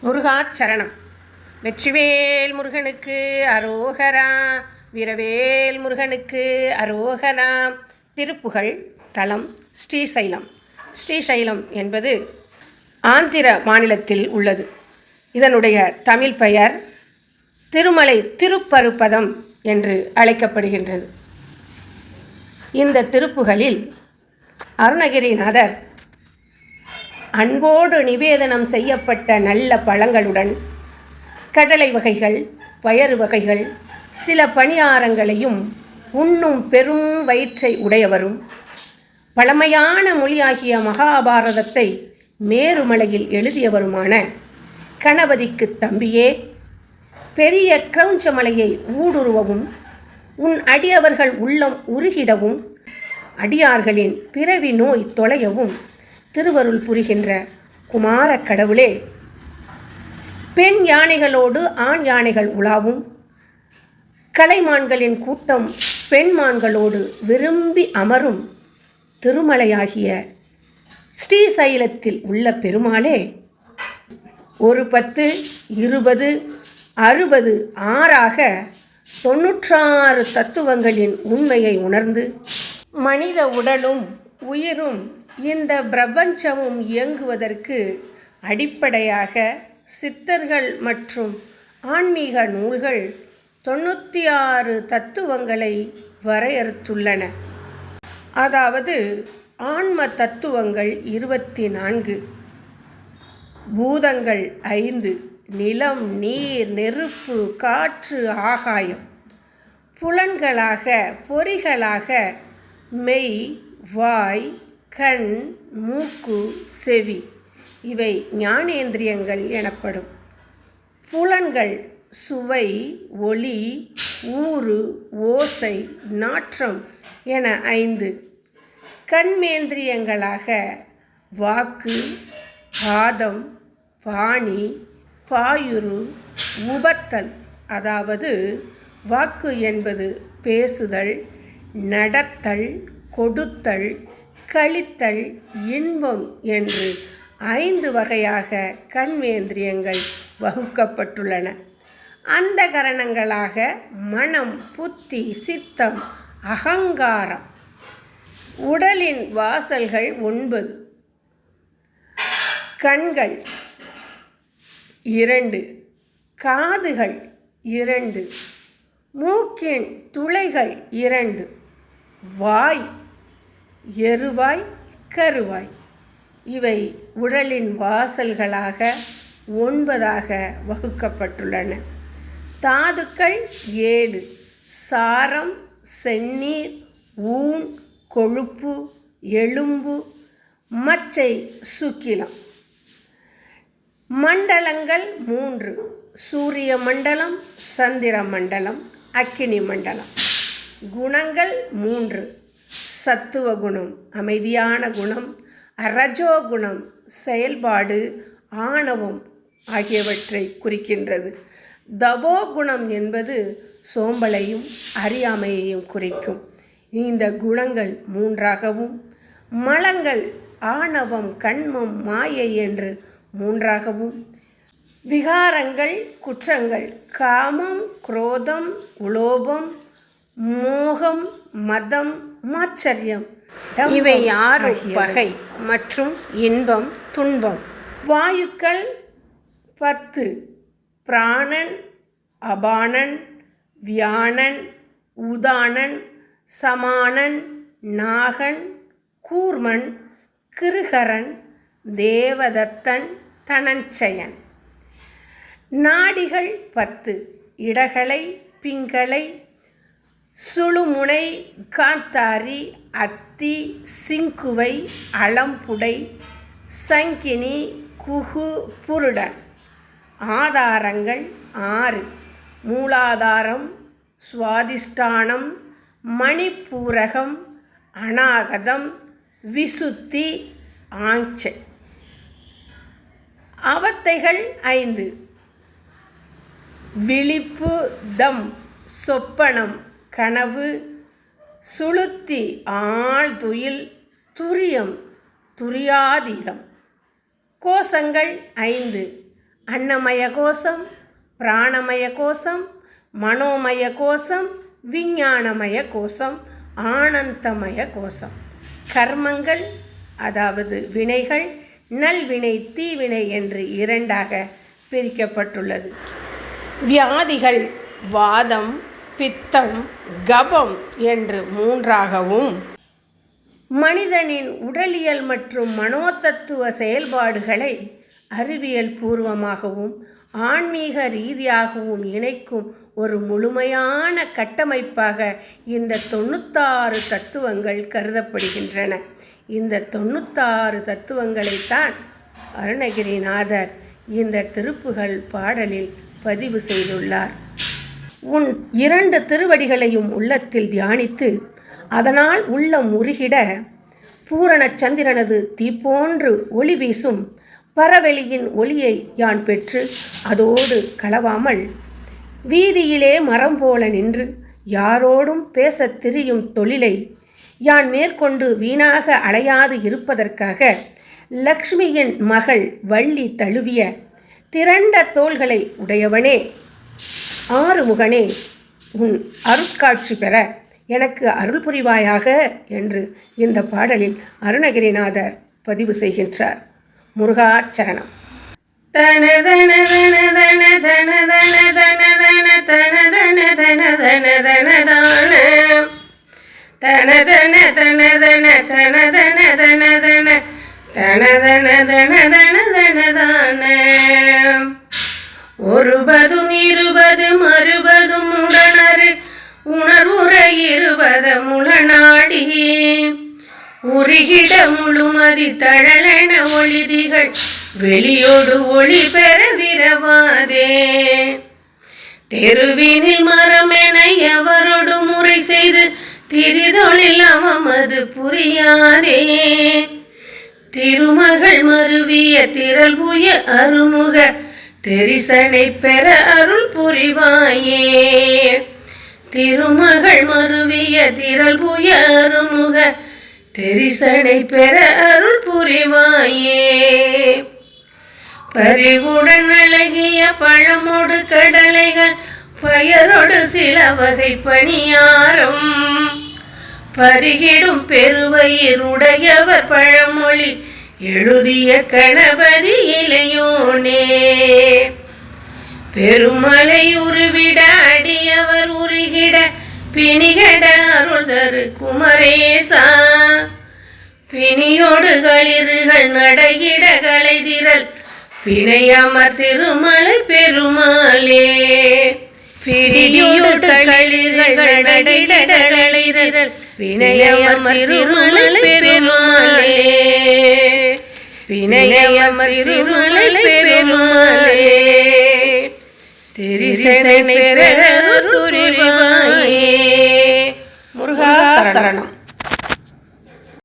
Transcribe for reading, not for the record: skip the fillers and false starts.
முருகாச்சரணம். வெற்றிவேல் முருகனுக்கு அரோகரா, வீரவேல் முருகனுக்கு அரோகரா. திருப்புகழ். தலம் ஸ்ரீசைலம். ஸ்ரீசைலம் என்பது ஆந்திர மாநிலத்தில் உள்ளது. இதனுடைய தமிழ் பெயர் திருமலை திருப்பருப்பதம் என்று அழைக்கப்படுகின்றது. இந்த திருப்புகழில் அருணகிரிநாதர் அன்போடு நிவேதனம் செய்யப்பட்ட நல்ல பழங்களுடன் கடலை வகைகள், பயறு வகைகள், சில பணியாரங்களையும் உண்ணும் பெரும் வயிற்றை உடையவரும், பழமையான மொழியாகிய மகாபாரதத்தை மேருமலையில் எழுதியவருமான கணபதிக்கு தம்பியே, பெரிய கிரௌஞ்சமலையை ஊடுருவவும், உன் அடியவர்கள் உள்ளம் உருகிடவும், அடியார்களின் பிறவி நோய் தொலையவும் திருவருள் புரிகின்ற குமார கடவுளே, பெண் யானைகளோடு ஆண் யானைகள் உலாவும், கலைமான்களின் கூட்டம் பெண்மான்களோடு விரும்பி அமரும் திருமலையாகிய ஸ்ரீசைலத்தில் உள்ள பெருமாளே, 1 10 20 60 6ஆக 96 தத்துவங்களின் உண்மையை உணர்ந்து, மனித உடலும் உயிரும் இந்த பிரபஞ்சமும் இயங்குவதற்கு அடிப்படையாக சித்தர்கள் மற்றும் ஆன்மீக நூல்கள் 96 தத்துவங்களை வரையறுத்துள்ளன. அதாவது ஆன்ம தத்துவங்கள் 24, பூதங்கள் 5, நிலம், நீர், நெருப்பு, காற்று, ஆகாயம், புலன்களாக பொறிகளாக மெய், வாய், கண், மூக்கு, செவி, இவை ஞானேந்திரியங்கள் எனப்படும். புலன்கள் சுவை, ஒளி, ஊறு, ஓசை, நாற்றம் என 5. கண்மேந்திரியங்களாக வாக்கு, பாதம், பாணி, பாயுரு, உபத்தல், அதாவது வாக்கு என்பது பேசுதல், நடத்தல், கொடுத்தல், கழித்தல், இன்பம் என்று 5 வகையாக கண்மேந்திரியங்கள் வகுக்கப்பட்டுள்ளன. அந்த கரணங்களாக மனம், புத்தி, சித்தம், அகங்காரம். உடலின் வாசல்கள் 9. கண்கள் 2, காதுகள் 2, மூக்கின் துளைகள் 2, வாய், எருவாய், கருவாய், இவை உடலின் வாசல்களாக 9ஆக வகுக்கப்பட்டுள்ளன. தாதுக்கள் 7: சாரம், செந்நீர், ஊன், கொழுப்பு, எலும்பு, மச்சை, சுக்கிலம். மண்டலங்கள் 3: சூரிய மண்டலம், சந்திர மண்டலம், அக்கினி மண்டலம். குணங்கள் 3: சத்துவ குணம் அமைதியான குணம், ரஜோகுணம் செயல்பாடு, ஆணவம் ஆகியவற்றை குறிக்கின்றது. தபோகுணம் என்பது சோம்பலையும் அறியாமையையும் குறிக்கும். இந்த குணங்கள் 3ஆகவும், மலங்கள் ஆணவம், கண்மம், மாயை என்று 3ஆகவும், விகாரங்கள் குற்றங்கள் காமம், குரோதம், உலோபம், மோகம், மதம், மாச்சரியம், இவை 6 வகை மற்றும் இன்பம், துன்பம். வாயுக்கள் 10: பிராணன், அபானன், வியானன், உதானன், சமானன், நாகன், கூர்மன், கிருகரன், தேவதத்தன், தனஞ்சயன். நாடிகள் 10: இடகலை, பிங்களை, சுழுமுனை, காந்தாரி, அத்தி, சிங்குவை, அளம்புடை, சங்கினி, குகு, புருடன். ஆதாரங்கள் 6: மூலாதாரம், சுவாதிஷ்டானம், மணிப்பூரகம், அநாகதம், விசுத்தி, ஆஞ்சை. அவத்தைகள் 5: விழிப்பு, தம், சொப்பனம், கனவு, சுளுத்தி, ஆழ்துயில், துரியம், துரியாதீதம். கோஷங்கள் 5: அன்னமய கோஷம், பிராணமய கோஷம், மனோமய கோஷம், விஞ்ஞானமய கோஷம், ஆனந்தமய கோஷம். கர்மங்கள் அதாவது வினைகள் நல்வினை தீவினை என்று இரண்டாக பிரிக்கப்பட்டுள்ளது. வியாதிகள் வாதம், பித்தம், கபம் என்று மூன்றாகவும், மனிதனின் உடலியல் மற்றும் மனோதத்துவ செயல்பாடுகளை அறிவியல் பூர்வமாகவும் ஆன்மீக ரீதியாகவும் இணைக்கும் ஒரு முழுமையான கட்டமைப்பாக இந்த 96 தத்துவங்கள் கருதப்படுகின்றன. இந்த 96 தத்துவங்களைத்தான் அருணகிரிநாதர் இந்த திருப்புகழ் பாடலில் பதிவு செய்துள்ளார். உன் 2 திருவடிகளையும் உள்ளத்தில் தியானித்து அதனால் உள்ளம் உருகிட பூரண சந்திரனது தீப்போன்று ஒளி வீசும் பரவெளியின் ஒளியை யான் பெற்று அதோடு களவாமல் வீதியிலே மரம் போல நின்று யாரோடும் பேசத் திரியும் தொழிலை யான் மேற்கொண்டு வீணாக அலையாது இருப்பதற்காக லக்ஷ்மியின் மகள் வள்ளி தழுவிய திரண்ட தோள்களை உடையவனே, ஆறுமுகனே, உன் அருட்காட்சி பெற எனக்கு அருள் புரிவாயாக என்று இந்த பாடலில் அருணகிரிநாதர் பதிவு செய்கின்றார். முருகாச்சரணம். ஒருபதும் இருபதும் அறுபதும் உடனரு உணர்வுற இருபதம் உளநாடி உருகிட முழுமதி தழலென ஒளிதிகள் வெளியோடு ஒளி பெற விரவாதே. தெருவினில் மரம் என எவரோடு முறை செய்து திரிதொழில் அவமது புரியாதே. திருமகள் மருவிய திரள் புய அருமுக தெரிசனை பெற அருள் புரிவாயே. திருமகள் மருவிய திரள் புய அருமுக தெரிசனை பெற அருள் புரிவாயே. பரிவுடன் அழகிய பழமோடு கடலைகள் பயரோடு சில வகை பணியாரம் பருகிடும் பெருவயிறுடையவர் பழமொழி எழுதிய கணபதி இளையோனே. பெருமலை உருவிட அடியவர் உருகிட பிணிகட அருள் தரு குமரேசா. பிணியோடு களிறுகள் நடையிட கலைதிரல் பிணையமர் திருமலை பெருமாளே. பிணியோடு களிறுகள் நடையிட கலைதிரல் பிணையமர் திருமலை பெருமாளே. பிணையமர் திருமலை பெருமாளே. தெரிசனை பெற புரிவாயே. முருகாசரணம்.